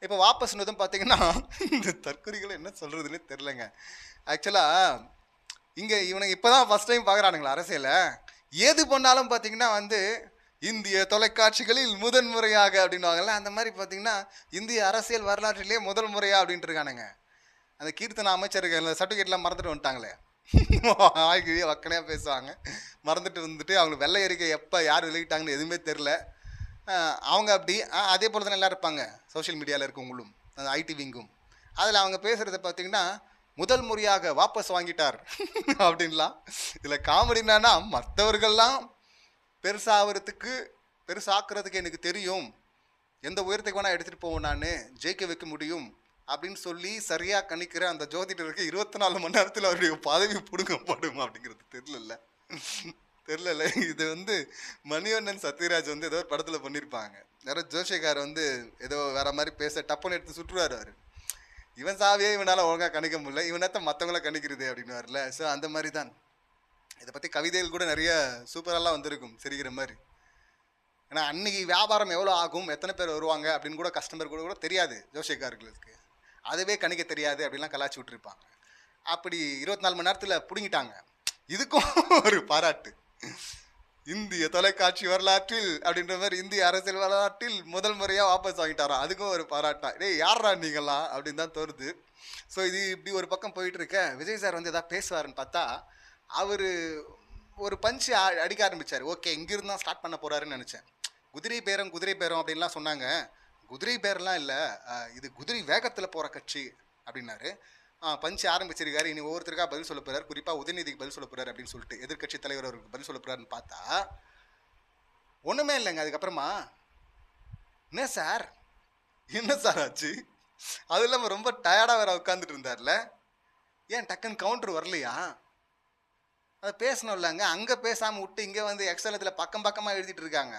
இப்போ வாபஸ்னதும் பார்த்தீங்கன்னா இந்த தற்கொலைகளை என்ன சொல்கிறதுன்னு தெரிலங்க. ஆக்சுவலாக இங்கே இவனுங்க இப்போ தான் ஃபஸ்ட் டைம் பார்க்குறானுங்களா அரசியலை. எது பண்ணாலும் பார்த்தீங்கன்னா வந்து இந்திய தொலைக்காட்சிகளில் முதன்முறையாக அப்படின்வாங்கல்ல, அந்த மாதிரி பார்த்தீங்கன்னா இந்திய அரசியல் வரலாற்றிலேயே முதல் முறையாக அப்படின்ட்டு இருக்கானுங்க. அந்த கீர்த்தனை அமைச்சருக்கு அந்த சர்டிஃபிகேட்லாம் மறந்துட்டு வந்துட்டாங்களே, ஆய்கிழியே வக்கனையாக பேசுவாங்க, மறந்துட்டு வந்துட்டு அவங்களுக்கு வெள்ளை அறிக்கை எப்போ யார் வெளியிட்டாங்கன்னு எதுவுமே தெரில. அவங்க அப்படி அதே போல் தானே எல்லோரும் இருப்பாங்க சோஷியல் மீடியாவில் இருக்கவங்களும், அந்த ஐடி விங்கும். அதில் அவங்க பேசுகிறத பார்த்தீங்கன்னா முதல் முறையாக வாபஸ் வாங்கிட்டார் அப்படின்லாம். இதில் காமெடி என்னன்னா, மற்றவர்கள்லாம் பெருசாக்குறதுக்கு எனக்கு தெரியும், எந்த உயரத்துக்கு வேணால் எடுத்துகிட்டு போவோம், நான் ஜெயிக்க வைக்க முடியும் அப்படின்னு சொல்லி சரியாக கணிக்கிற அந்த ஜோதிடருக்கு 24 மணி நேரத்தில் அவருடைய பதவி பிடுங்கப்படும் அப்படிங்கிறது தெரில. இது வந்து மணிவண்ணன் சத்யராஜ் வந்து ஏதோ ஒரு படத்தில் பண்ணியிருப்பாங்க. யாரோ ஜோஷியக்கார் வந்து ஏதோ வேற மாதிரி பேச டப்புன்னு எடுத்து சுற்றுவார். அவர் இவன் சாவியே இவனால் ஒழுங்காக கணிக்க முடியல, இவனத்தை மற்றவங்கள கணிக்கிறது அப்படின்னு வரல. ஸோ அந்த மாதிரி தான் இதை பற்றி கவிதைகள் கூட நிறைய சூப்பரெல்லாம் வந்திருக்கும் சிரிக்கிற மாதிரி. ஏன்னா அன்னைக்கு வியாபாரம் எவ்வளோ ஆகும், எத்தனை பேர் வருவாங்க அப்படின்னு கூட கஸ்டமர் கூட தெரியாது ஜோஷியக்காரர்களுக்கு. அதுவே கணிக்க தெரியாது அப்படின்லாம் கலாச்சி விட்டுருப்பாங்க. அப்படி 24 மணி நேரத்தில் பிடுங்கிட்டாங்க. இதுக்கும் ஒரு பாராட்டு. இந்திய தொலைக்காட்சி வரலாற்றில் அப்படின்ற மாதிரி இந்திய அரசியல் வரலாற்றில் முதல் முறையாக வாபஸ் வாங்கிட்டாராம். அதுக்கும் ஒரு பாராட்டா. டேய் யாரா நீங்களாம் அப்படின்னு தான் தோணுது. ஸோ இது இப்படி ஒரு பக்கம் போயிட்டு இருக்க, விஜய் சார் வந்து எதாவது பேசுவாருன்னு பார்த்தா அவர் ஒரு பஞ்சு அடிக்க ஆரம்பித்தார். ஓகே இங்கிருந்து தான் ஸ்டார்ட் பண்ண போகிறாருன்னு நினச்சேன். குதிரை பேரம் அப்படின்லாம் சொன்னாங்க. குதிரை பேரெலாம் இல்லை, இது குதிரை வேகத்தில் போகிற கட்சி அப்படின்னாரு. பஞ்சு ஆரம்பிச்சிருக்காரு, இனி ஒவ்வொருத்தருக்கா பதில் சொல்ல போறாரு, குறிப்பாக உதயநிதிக்கு பதில் சொல்ல போறாரு அப்படின்னு சொல்லிட்டு எதிர்க்கட்சி தலைவர் அவருக்கு பதில் சொல்ல போறாருன்னு பார்த்தா ஒன்றுமே இல்லைங்க. அதுக்கப்புறமா என்ன சார் ஆச்சு? அது இல்லாமல் ரொம்ப டயர்டாக வேற உட்காந்துட்டு இருந்தார்ல, ஏன் டக்குன்னு கவுண்டர் வரலையா? அதை பேசணும் இல்லைங்க, அங்கே பேசாமல் விட்டு இங்கே வந்து எக்ஸலத்தில் பக்கம் பக்கமாக எழுதிட்டு இருக்காங்க.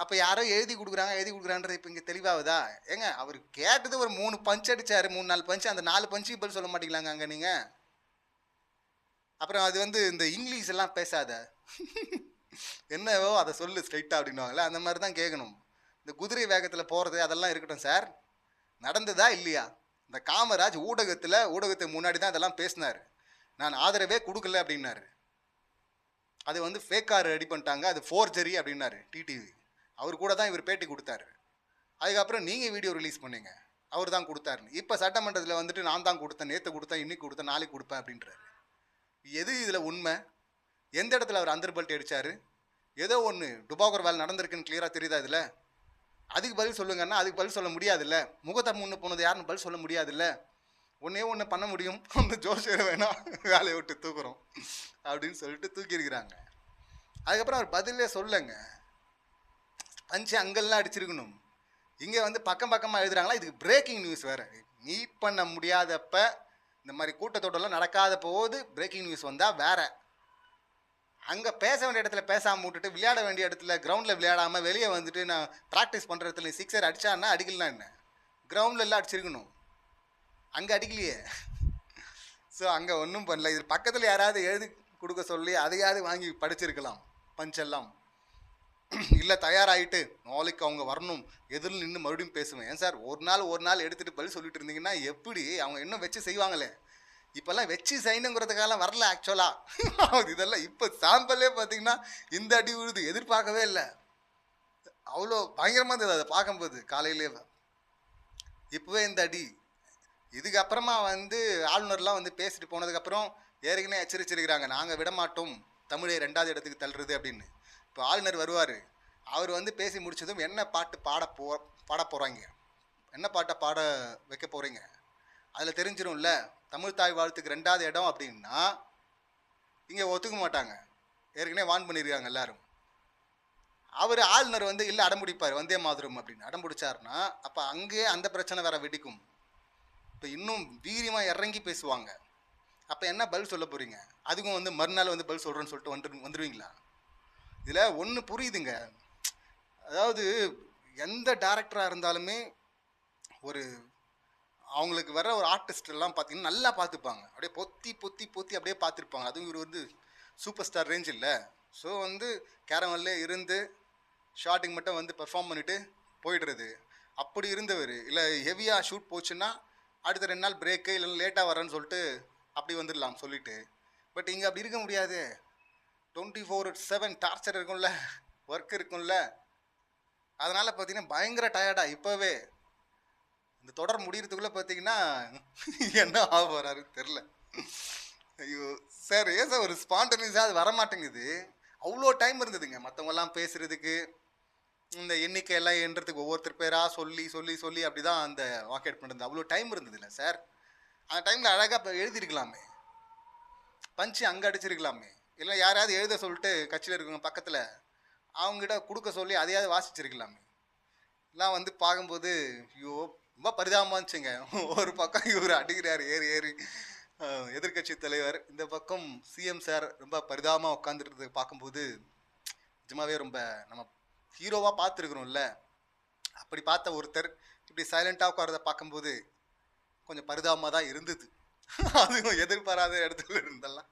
அப்போ யாரோ எழுதி கொடுக்குறான்றது இப்போ இங்கே தெளிவாகுதா? ஏங்க அவர் கேட்டது ஒரு 3 பஞ்ச் அடித்தார், 3-4 பஞ்சு, அந்த 4 பஞ்சுக்கு பதில் சொல்ல மாட்டீங்களாங்க அங்கே நீங்கள்? அப்புறம் அது வந்து இந்த இங்கிலீஷ் எல்லாம் பேசாத என்னவோ அதை சொல்லு ஸ்ட்ரைட்டாக அப்படின்வாங்களே, அந்த மாதிரி தான் கேட்கணும். இந்த குதிரை வேகத்தில் போகிறது அதெல்லாம் இருக்கட்டும் சார், நடந்ததா இல்லையா? இந்த காமராஜ் ஊடகத்துக்கு முன்னாடி தான் அதெல்லாம் பேசினார். நான் ஆதரவே கொடுக்கல அப்படின்னாரு. அது வந்து ஃபேக்கார் ரெடி பண்ணிட்டாங்க, அது ஃபோர்ஜரி அப்படின்னாரு டிடிவி. அவர் கூட தான் இவர் பேட்டி கொடுத்தாரு. அதுக்கப்புறம் நீங்கள் வீடியோ ரிலீஸ் பண்ணீங்க, அவர் தான் கொடுத்தாருன்னு. இப்போ சட்டமன்றத்தில் வந்துட்டு நான் தான் கொடுத்தேன், நேற்று கொடுத்தேன், இன்னைக்கு கொடுத்தேன், நாளைக்கு கொடுப்பேன் அப்படின்றாரு. எது இதில் உண்மை? எந்த இடத்துல அவர் அந்தர்பல்ட்டி அடித்தார்? ஏதோ ஒன்று டுபாகர் வேலை நடந்திருக்குன்னு கிளியராக தெரியுதா இதில்? அதுக்கு பதில் சொல்லுங்கன்னா அதுக்கு பதில் சொல்ல முடியாதுல்ல. முகத்தை முன்னு போனது யாருன்னு பதில் சொல்ல முடியாதுல்ல. ஒன்று பண்ண முடியும், அந்த ஜோசியரை வேணா வேலையை விட்டு தூக்குறோம் அப்படின்னு சொல்லிட்டு தூக்கியிருக்கிறாங்க. அதுக்கப்புறம் அவர் பதிலே சொல்லுங்க. பஞ்சு அங்கெல்லாம் அடிச்சிருக்கணும், இங்கே வந்து பக்கம் பக்கமாக எழுதுறாங்களா. இதுக்கு பிரேக்கிங் நியூஸ் வேறு. மீட் பண்ண முடியாதப்ப, இந்த மாதிரி கூட்டத்தோட்டெல்லாம் நடக்காத போது பிரேக்கிங் நியூஸ் வந்தால் வேற. அங்கே பேச வேண்டிய இடத்துல பேசாமல் விட்டுட்டு, விளையாட வேண்டிய இடத்துல கிரவுண்டில் விளையாடாமல் வெளியே வந்துட்டு நான் ப்ராக்டிஸ் பண்ணுற இடத்துல சிக்ஸர் அடித்தான்னா அடிக்கலாம், என்ன கிரவுண்டில் எல்லாம் அடிச்சிருக்கணும், அங்கே அடிக்கலையே. ஸோ அங்கே ஒன்றும் பண்ணல. இது பக்கத்தில் யாராவது எழுதி கொடுக்க சொல்லி அதையாவது வாங்கி படிச்சிருக்கலாம் பஞ்செல்லாம். இல்லை தயாராகிட்டு நாளைக்கு அவங்க வரணும், எதிரில் நின்று மறுபடியும் பேசுவேன். ஏன் சார் ஒரு நாள் எடுத்துகிட்டு பதில் சொல்லிட்டு இருந்தீங்கன்னா எப்படி? அவங்க இன்னும் வச்சு செய்வாங்களே. இப்போல்லாம் வச்சு செய்யணுங்கிறதுக்காக வரல ஆக்சுவலாக. இதெல்லாம் இப்போ சாம்பிளே பார்த்தீங்கன்னா இந்த அடி விழுது எதிர்பார்க்கவே இல்லை. அவ்வளோ பயங்கரமாக இருந்தது அதை பார்க்கும்போது காலையிலே. இப்போவே இந்த அடி. இதுக்கப்புறமா வந்து ஆளுநர்லாம் வந்து பேசிட்டு போனதுக்கப்புறம் ஏற்கனவே எச்சரிச்சிருக்கிறாங்க, நாங்கள் விடமாட்டோம் தமிழை 2வது இடத்துக்கு தள்ளுறது அப்படின்னு. இப்போ ஆளுநர் வருவார், அவர் வந்து பேசி முடிச்சதும் என்ன பாட்டு பாட போகிறாங்க, என்ன பாட்டை பாட வைக்க போகிறீங்க அதில் தெரிஞ்சிடும்ல. தமிழ் தாய் வாழ்த்துக்கு 2வது இடம் அப்படின்னா இங்கே ஒத்துக்க மாட்டாங்க, ஏற்கனவே வான் பண்ணியிருக்காங்க எல்லாரும். அவர் ஆளுநர் வந்து இல்லை அடம்பிடிப்பார் வந்தே மாதரம் அப்படின்னு அடம்பிடிச்சாருன்னா அப்போ அங்கேயே அந்த பிரச்சனை வேற வெடிக்கும். இப்போ இன்னும் வீரியமாக இறங்கி பேசுவாங்க. அப்போ என்ன பதில் சொல்ல போகிறீங்க? அதுக்கும் வந்து மறுநாள் வந்து பதில் சொல்கிறேன்னு சொல்லிட்டு வந்துடுவீங்களா? இதில் ஒன்று புரியுதுங்க, அதாவது எந்த டேரக்டராக இருந்தாலுமே ஒரு அவங்களுக்கு வர ஒரு ஆர்டிஸ்ட் எல்லாம் பார்த்தீங்கன்னா நல்லா பார்த்துப்பாங்க, அப்படியே பொத்தி அப்படியே பார்த்துருப்பாங்க. அதுவும் இவர் வந்து சூப்பர் ஸ்டார் ரேஞ்ச் இல்லை. ஸோ வந்து கேரவன்லே இருந்து ஷார்ட்டிங் மட்டும் வந்து பெர்ஃபார்ம் பண்ணிவிட்டு போயிடுறது. அப்படி இருந்தவர் இல்லை ஹெவியாக ஷூட் போச்சுன்னா அடுத்த 2 நாள் பிரேக்கு, இல்லைன்னா லேட்டாக வரேன்னு சொல்லிட்டு அப்படி வந்துடலாம் சொல்லிட்டு. பட் இங்கே அப்படி இருக்க முடியாது. 24/7 டார்ச்சர் இருக்கும்ல, ஒர்க் இருக்கும்ல. அதனால் பார்த்தீங்கன்னா பயங்கர டயர்டாக இப்போவே இந்த தொடர் முடிகிறதுக்குள்ளே பார்த்தீங்கன்னா என்ன ஆக போகிறாரு தெரில. ஐயோ சார், ஏன் சார் ஒரு ஸ்பான்டனியஸாக அது வரமாட்டேங்குது? அவ்வளோ டைம் இருந்ததுங்க மற்றவங்கெல்லாம் பேசுகிறதுக்கு, இந்த எண்ணிக்கையெல்லாம் எண்ணுறதுக்கு ஒவ்வொருத்தர் பேராக சொல்லி அப்படி தான் அந்த வாக்கெட் பண்ணுறது. அவ்வளோ டைம் இருந்தது இல்லை சார். அந்த டைமில் அழகாக எழுதிருக்கலாமே, பஞ்சு அங்கே அடிச்சிருக்கலாமே, இல்லை யாரையாவது எழுத சொல்லிட்டு கட்சியில் இருக்கவங்க பக்கத்தில் அவங்ககிட்ட கொடுக்க சொல்லி அதையாவது வாசிச்சிருக்கலாமே. எல்லாம் வந்து பார்க்கும்போது ஐயோ ரொம்ப பரிதாபமாக இருந்துச்சுங்க. ஒரு பக்கம் இவர் அடிக்கிறார் ஏறி எதிர்கட்சி தலைவர், இந்த பக்கம் சிஎம் சார் ரொம்ப பரிதாபமாக உட்காந்துட்டு பார்க்கும்போது நிஜமாவே ரொம்ப நம்ம ஹீரோவாக பார்த்துருக்குறோம்ல, அப்படி பார்த்த ஒருத்தர் இப்படி சைலண்ட்டாக உட்காரத பார்க்கும்போது கொஞ்சம் பரிதாபமாக தான் இருந்தது. அதுவும் எதிர்பாராத இடத்துல இருந்தெல்லாம்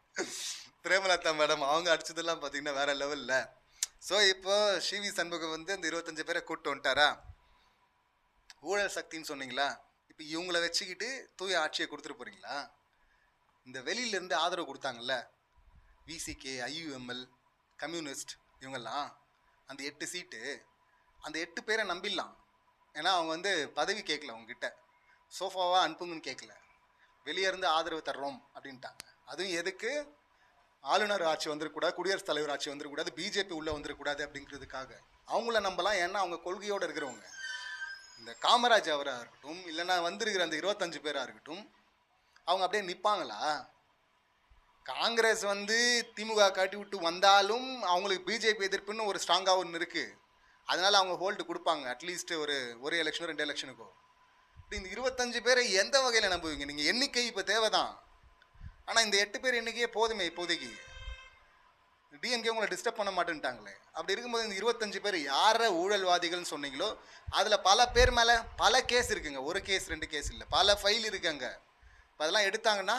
பிரேமலதா மேடம் அவங்க அடிச்சதெல்லாம் பார்த்தீங்கன்னா வேற லெவலில். ஸோ இப்போ சிவி சண்முகம் வந்து இந்த 25 பேரை கூப்பிட்டு வந்துட்டாரா, ஊழல் சக்தின்னு சொன்னீங்களா, இப்போ இவங்கள வச்சுக்கிட்டு தூய ஆட்சியை கொடுத்துட்டு போகிறீங்களா? இந்த வெளியிலேருந்து ஆதரவு கொடுத்தாங்கல்ல, விசிகே, ஐயுஎம்எல், கம்யூனிஸ்ட், இவங்கெல்லாம் அந்த 8 சீட்டு, அந்த 8 பேரை நம்பிடலாம். ஏன்னா அவங்க வந்து பதவி கேட்கல, அவங்ககிட்ட சோஃபாவாக அனுப்புங்கன்னு கேட்கல, வெளியே இருந்து ஆதரவு தர்றோம் அப்படின்ட்டாங்க. அதுவும் எதுக்கு? ஆளுநர் ஆட்சி வந்துடக்கூடாது, குடியரசுத் தலைவர் ஆட்சி வந்துடக்கூடாது, பிஜேபி உள்ளே வந்துடக்கூடாது அப்படிங்கிறதுக்காக அவங்கள நம்பலாம். ஏன்னா அவங்க கொள்கையோடு இருக்கிறவங்க. இந்த காமராஜ் அவராக இருக்கட்டும், இல்லைன்னா வந்திருக்கிற அந்த 25 பேராக இருக்கட்டும், அவங்க அப்படியே நிற்பாங்களா? காங்கிரஸ் வந்து திமுக காட்டி விட்டு வந்தாலும் அவங்களுக்கு பிஜேபி எதிர்ப்புன்னு ஒரு ஸ்ட்ராங்காக ஒன்று இருக்குது. அதனால் அவங்க ஹோல்டு கொடுப்பாங்க அட்லீஸ்ட் ஒரு எலெக்ஷனோ 2 எலெக்ஷனுக்கோ. இப்படி இந்த 25 பேரை எந்த வகையில் நம்புவீங்க நீங்கள்? எண்ணிக்கை இப்போ தேவை தான், ஆனால் இந்த 8 பேர் எண்ணிக்கையே போதுமே இப்போதைக்கு. டிஎம்கே உங்களை டிஸ்டர்ப் பண்ண மாட்டேன்ட்டாங்களே. அப்படி இருக்கும்போது இந்த 25 பேர் யாரை ஊழல்வாதிகள்னு சொன்னீங்களோ அதில் பல பேர் மேலே பல கேஸ் இருக்குங்க. ஒரு கேஸ் 2 கேஸ் இல்லை, பல ஃபைல் இருக்குங்க. இப்போ அதெல்லாம் எடுத்தாங்கன்னா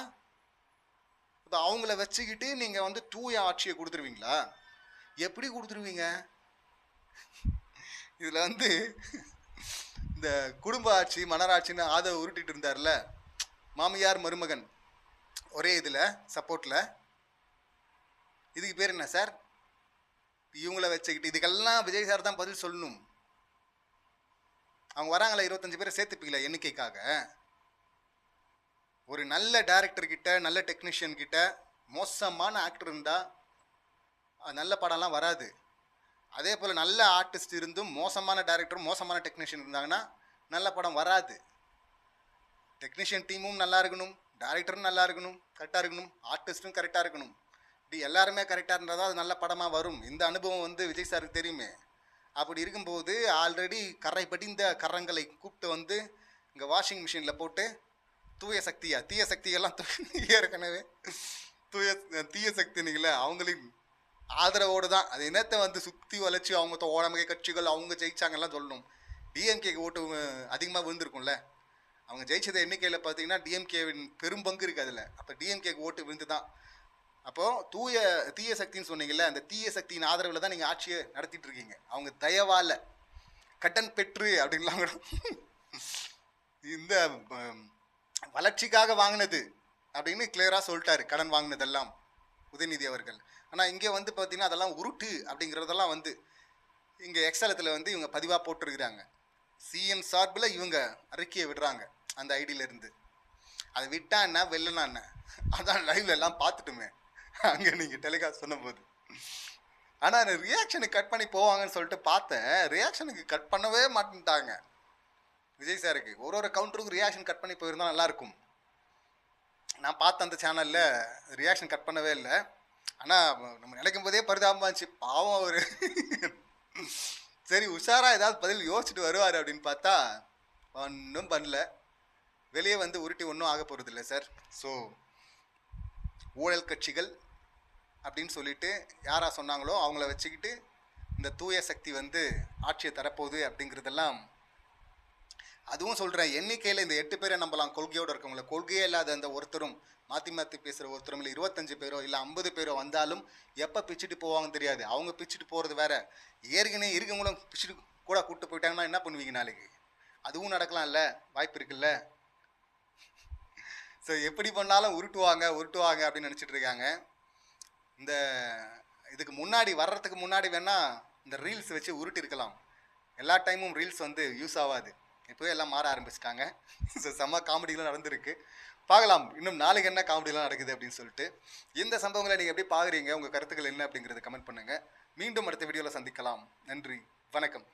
இப்போ அவங்கள வச்சுக்கிட்டு நீங்கள் வந்து தூய ஆட்சியை கொடுத்துருவீங்களா? எப்படி கொடுத்துருவீங்க? இதில் வந்து இந்த குடும்ப ஆட்சி மன்னராட்சின்னு அதை உருட்டிட்டு இருந்தார்ல, மாமியார் மருமகன் ஒரே இதில் சப்போர்ட்டில். இதுக்கு பேர் என்ன சார்? இவங்கள வச்சுக்கிட்டு இதுக்கெல்லாம் விஜய் சார் தான் பதில் சொல்லணும். அவங்க வராங்களா 25 பேரை சேர்த்துப்பீங்களா எண்ணிக்கைக்காக? ஒரு நல்ல டைரக்டர் கிட்ட நல்ல டெக்னீஷியன் கிட்ட மோசமான ஆக்டர் இருந்தால் நல்ல படம்லாம் வராது. அதே போல் நல்ல ஆர்டிஸ்ட் இருந்தும் மோசமான டைரக்டரும் மோசமான டெக்னீஷியன் இருந்தாங்கன்னா நல்ல படம் வராது. டெக்னீஷியன் டீமும் நல்லா இருக்கணும், டைரக்டரும் நல்லா இருக்கணும், கரெக்டாக இருக்கணும், ஆர்டிஸ்ட்டும் கரெக்டாக இருக்கணும். இப்படி எல்லாருமே கரெக்டாக இருந்தால் தான் அது நல்ல படமாக வரும். இந்த அனுபவம் வந்து விஜய் சாருக்கு தெரியுமே. அப்படி இருக்கும்போது ஆல்ரெடி கரை படிந்த கரங்களை கூப்பிட்டு வந்து இங்கே வாஷிங் மிஷினில் போட்டு தூய சக்தியா தீய சக்தியெல்லாம் ஏற்கனவே தீய சக்தினிங்கள அவங்களின் ஆதரவோடு தான் அது என்னத்தை வந்து சுற்றி வளைச்சி அவங்க தோழமை கட்சிகள் அவங்க ஜெயிச்சாங்கலாம் சொல்லணும். டிஎம்கேக்கு ஓட்டு அதிகமாக விழுந்திருக்கும்ல. அவங்க ஜெயிச்சது எண்ணிக்கையில் பார்த்தீங்கன்னா டிஎம்கேவின் பெரும் பங்கு இருக்குது அதில். அப்போ டிஎம்கேக்கு ஓட்டு விழுந்து தான். அப்போது தீய சக்தின்னு சொன்னீங்கல்ல, அந்த தீய சக்தியின் ஆதரவில் தான் நீங்கள் ஆட்சியை நடத்திட்டு இருக்கீங்க. அவங்க தயவால கடன் பெற்று அப்படின்லாம் கூட இந்த வளர்ச்சிக்காக வாங்கினது அப்படின்னு கிளியராக சொல்லிட்டாரு, கடன் வாங்கினதெல்லாம் உதயநிதி அவர்கள். ஆனால் இங்கே வந்து பார்த்தீங்கன்னா அதெல்லாம் உருட்டு அப்படிங்கிறதெல்லாம் வந்து இங்கே எக்ஸலத்தில் வந்து இவங்க பதிவாக போட்டிருக்கிறாங்க. சிஎம் சார்பில் இவங்க அறிக்கையை விடுறாங்க அந்த ஐடியிலேருந்து. அதை விட்டா என்ன வெள்ளனா என்ன, அதான் லைவ்ல எல்லாம் பார்த்துட்டுமே அங்கே நீங்கள் டெலிகாஸ்ட் சொன்னபோது. ஆனால் ரியாக்ஷனுக்கு கட் பண்ணி போவாங்கன்னு சொல்லிட்டு பார்த்தேன், ரியாக்ஷனுக்கு கட் பண்ணவே மாட்டேன்ட்டாங்க விஜய் சாருக்கு. ஒரு கவுண்டருக்கு ரியாக்ஷன் கட் பண்ணி போயிருந்தால் நல்லாயிருக்கும். நான் பார்த்த அந்த சேனலில் ரியாக்ஷன் கட் பண்ணவே இல்லை. ஆனால் நம்ம நினைக்கும் போதே பரிதாபமாக இருந்துச்சு, பாவம் அவர். சரி உஷாராக ஏதாவது பதில் யோசிச்சுட்டு வருவார் அப்படின்னு பார்த்தா ஒன்றும் பண்ணல. வெளியே வந்து உருட்டி ஒன்றும் ஆக போகிறது இல்லை சார். ஸோ ஊழல் கட்சிகள் அப்படின்னு சொல்லிட்டு யாரா சொன்னாங்களோ அவங்கள வச்சுக்கிட்டு இந்த தூய சக்தி வந்து ஆட்சியை தரப்போகுது அப்படிங்கிறதெல்லாம். அதுவும் சொல்கிறேன், எண்ணிக்கையில் இந்த 8 பேரை நம்பலாம் கொள்கையோடு இருக்கவங்கள. கொள்கையே இல்லாத அந்த ஒருத்தரும் மாற்றி மாற்றி பேசுகிற ஒருத்தரும் இல்லை 25 பேரோ இல்லை 50 பேரோ வந்தாலும் எப்போ பிச்சுட்டு போவாங்கன்னு தெரியாது. அவங்க பிச்சுட்டு போகிறது வேற, ஏற்கனவே இருக்கவங்களும் பிச்சுட்டு கூட கூப்பிட்டு போயிட்டாங்கன்னா என்ன பண்ணுவீங்க நாளைக்கு? அதுவும் நடக்கலாம்ல, வாய்ப்பு இருக்குல்ல. ஸோ எப்படி பண்ணாலும் உருட்டுவாங்க அப்படின்னு நினச்சிட்டு இருக்காங்க. இந்த இதுக்கு முன்னாடி வர்றதுக்கு முன்னாடி வேணால் இந்த ரீல்ஸ் வச்சு உருட்டி இருக்கலாம். எல்லா டைமும் ரீல்ஸ் வந்து யூஸ் ஆகாது, இப்போவே எல்லாம் மாற ஆரம்பிச்சிட்டாங்க. ஸோ செம்ம காமெடிலாம் நடந்திருக்கு. பார்க்கலாம் இன்னும் நாளைக்கு என்ன காமெடிலாம் நடக்குது அப்படின்னு சொல்லிட்டு. இந்த சம்பவங்களை நீங்கள் எப்படி பார்க்குறீங்க, உங்கள் கருத்துக்கள் என்ன அப்படிங்கிறத கமெண்ட் பண்ணுங்கள். மீண்டும் அடுத்த வீடியோவில் சந்திக்கலாம். நன்றி, வணக்கம்.